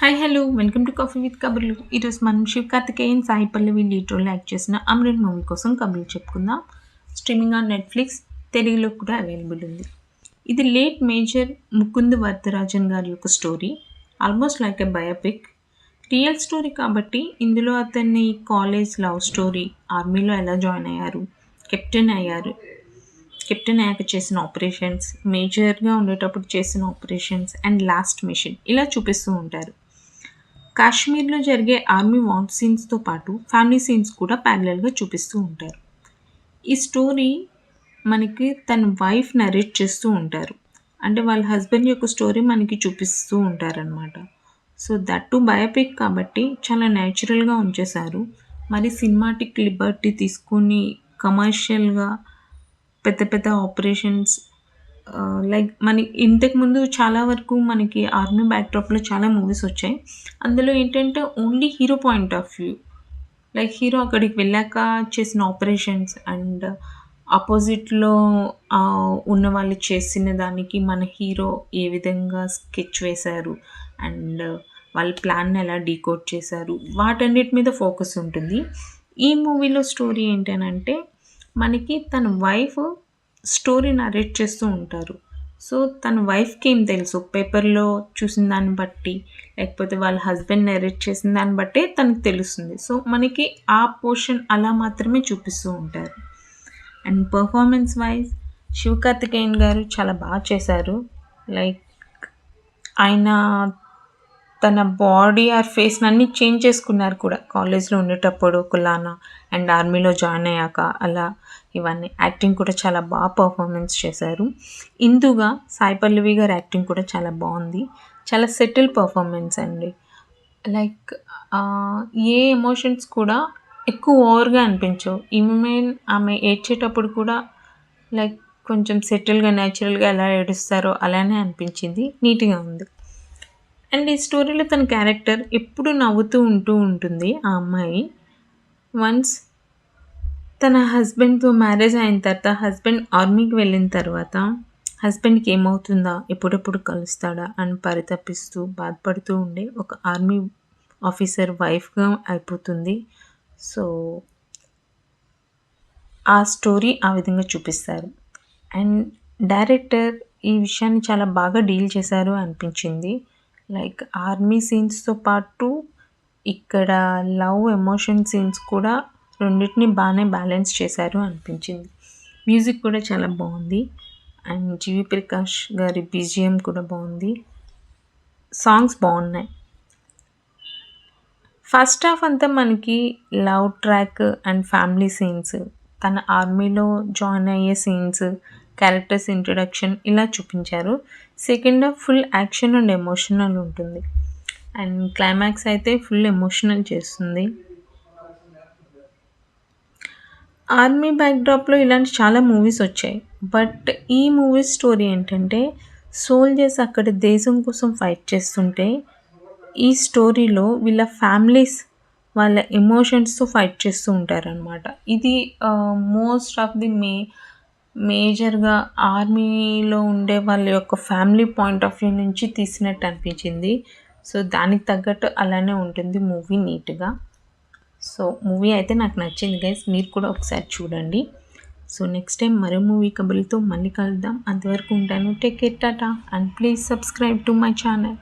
Hi hello welcome to coffee with కబుర్లు. ఈరోజు మనం Shiv Karthikeyan, Sai Pallavi lead role act చేసిన అమరన్ మూవీ కోసం కబుర్లు చెప్పుకుందాం. స్ట్రీమింగ్ ఆన్ నెట్ఫ్లిక్స్, తెలుగులో కూడా అవైలబుల్ ఉంది. ఇది లేట్ మేజర్ ముకుంద్ వరదరాజన్ గారి యొక్క story, almost like a biopic. Real story కాబట్టి ఇందులో అతన్ని కాలేజ్ లవ్ స్టోరీ, ఆర్మీలో ఎలా జాయిన్ అయ్యారు, కెప్టెన్ అయ్యాక చేసిన ఆపరేషన్స్, మేజర్గా ఉండేటప్పుడు చేసిన ఆపరేషన్స్ అండ్ లాస్ట్ మిషన్ ఇలా చూపిస్తూ ఉంటారు. కాశ్మీర్లో జరిగే ఆర్మీ వార్ సీన్స్తో పాటు ఫ్యామిలీ సీన్స్ కూడా ప్యారలల్గా చూపిస్తూ ఉంటారు. ఈ స్టోరీ మనకి తన వైఫ్ నరేట్ చేస్తూ ఉంటారు, అంటే వాళ్ళ హస్బెండ్ యొక్క స్టోరీ మనకి చూపిస్తూ ఉంటారనమాట. సో దట్ టు బయోపిక్ కాబట్టి చాలా న్యాచురల్గా ఉంచేశారు. మరి సినిమాటిక్ లిబర్టీ తీసుకుని కమర్షియల్గా పెద్ద పెద్ద ఆపరేషన్స్, లైక్ ఇంతకుముందు చాలా వరకు మనకి ఆర్మీ బ్యాక్డ్రాప్లో చాలా మూవీస్ వచ్చాయి. అందులో ఏంటంటే only hero point of view, like hero అక్కడికి వెళ్ళాక చేసిన ఆపరేషన్స్ అండ్ ఆపోజిట్లో ఉన్న వాళ్ళు చేసిన దానికి మన హీరో ఏ విధంగా స్కెచ్ వేశారు అండ్ వాళ్ళ ప్లాన్ ఎలా డీకోడ్ చేశారు, వాటన్నిటి మీద ఫోకస్ ఉంటుంది. ఈ మూవీలో స్టోరీ ఏంటంటే మనకి తన వైఫ్ స్టోరీ నరేట్ చేస్తూ ఉంటారు. సో తన వైఫ్కి ఏం తెలుసు, పేపర్లో చూసిన దాన్ని బట్టి లేకపోతే వాళ్ళ హస్బెండ్ నరేట్ చేసిన దాన్ని బట్టే తనకు తెలుస్తుంది. సో మనకి ఆ పోర్షన్ అలా మాత్రమే చూపిస్తూ ఉంటారు. And performance wise Shiva Karthikeyan గారు చాలా బాగా చేశారు. లైక్ ఆయన తన బాడీ ఆర్ ఫేస్ని అన్నీ చేంజ్ చేసుకున్నారు కూడా, కాలేజ్లో ఉండేటప్పుడు కులానా అండ్ ఆర్మీలో జాయిన్ అయ్యాక అలా ఇవన్నీ. యాక్టింగ్ కూడా చాలా బాగా పర్ఫార్మెన్స్ చేశారు. ఇందుగా సాయి పల్లవి గారి యాక్టింగ్ కూడా చాలా బాగుంది. చాలా సెటిల్ పర్ఫార్మెన్స్ అండి. లైక్ ఏ ఎమోషన్స్ కూడా ఎక్కువ ఓవర్గా అనిపించవు. ఈవెన్ ఆమె ఏడ్చేటప్పుడు కూడా లైక్ కొంచెం సెటిల్గా న్యాచురల్గా ఎలా ఏడుస్తారో అలానే అనిపించింది. నీట్గా ఉంది. అండ్ ఈ స్టోరీలో తన క్యారెక్టర్ ఎప్పుడు నవ్వుతూ ఉంటుంది. ఆ అమ్మాయి వన్స్ తన హస్బెండ్తో మ్యారేజ్ అయిన తర్వాత, హస్బెండ్ ఆర్మీకి వెళ్ళిన తర్వాత హస్బెండ్కి ఏమవుతుందా, ఎప్పుడెప్పుడు కలుస్తాడా అని పరితపిస్తూ బాధపడుతూ ఉండే ఒక ఆర్మీ ఆఫీసర్ వైఫ్గా అయిపోతుంది. సో ఆ స్టోరీ ఆ విధంగా చూపిస్తారు. అండ్ డైరెక్టర్ ఈ విషయాన్ని చాలా బాగా డీల్ చేశారు అనిపించింది. లైక్ ఆర్మీ సీన్స్తో పాటు ఇక్కడ లవ్ ఎమోషన్ సీన్స్ కూడా రెండింటిని బాగానే బ్యాలెన్స్ చేశారు అనిపించింది. మ్యూజిక్ కూడా చాలా బాగుంది. అండ్ జీవి ప్రకాష్ గారి బీజిఎం కూడా బాగుంది. సాంగ్స్ బాగున్నాయి. ఫస్ట్ హాఫ్ అంతా మనకి love track and family scenes, తన ఆర్మీలో జాయిన్ అయ్యే సీన్స్, క్యారెక్టర్స్ ఇంట్రడక్షన్ ఇలా చూపించారు. Second half full action and emotional ఉంటుంది. అండ్ క్లైమాక్స్ అయితే ఫుల్ ఎమోషనల్ చేస్తుంది. ఆర్మీ బ్యాక్డ్రాప్లో ఇలాంటి చాలా మూవీస్ వచ్చాయి. బట్ ఈ మూవీ స్టోరీ ఏంటంటే సోల్జర్స్ అక్కడ దేశం కోసం ఫైట్ చేస్తుంటే ఈ స్టోరీలో వీళ్ళ ఫ్యామిలీస్ వాళ్ళ ఎమోషన్స్తో ఫైట్ చేస్తూ ఉంటారనమాట. ఇది మోస్ట్ ఆఫ్ ది మేజర్గా ఆర్మీలో ఉండే వాళ్ళ యొక్క ఫ్యామిలీ పాయింట్ ఆఫ్ వ్యూ నుంచి తీసినట్టు అనిపించింది. సో దానికి తగ్గట్టు అలానే ఉంటుంది మూవీ నీట్గా. సో మూవీ అయితే నాకు నచ్చింది గైస్, మీరు కూడా ఒకసారి చూడండి. సో నెక్స్ట్ టైం మరో మూవీ కబుర్లతో మళ్ళీ కలుద్దాం. అంతవరకు ఉంటాను. Take care, Tata, and please subscribe to my channel.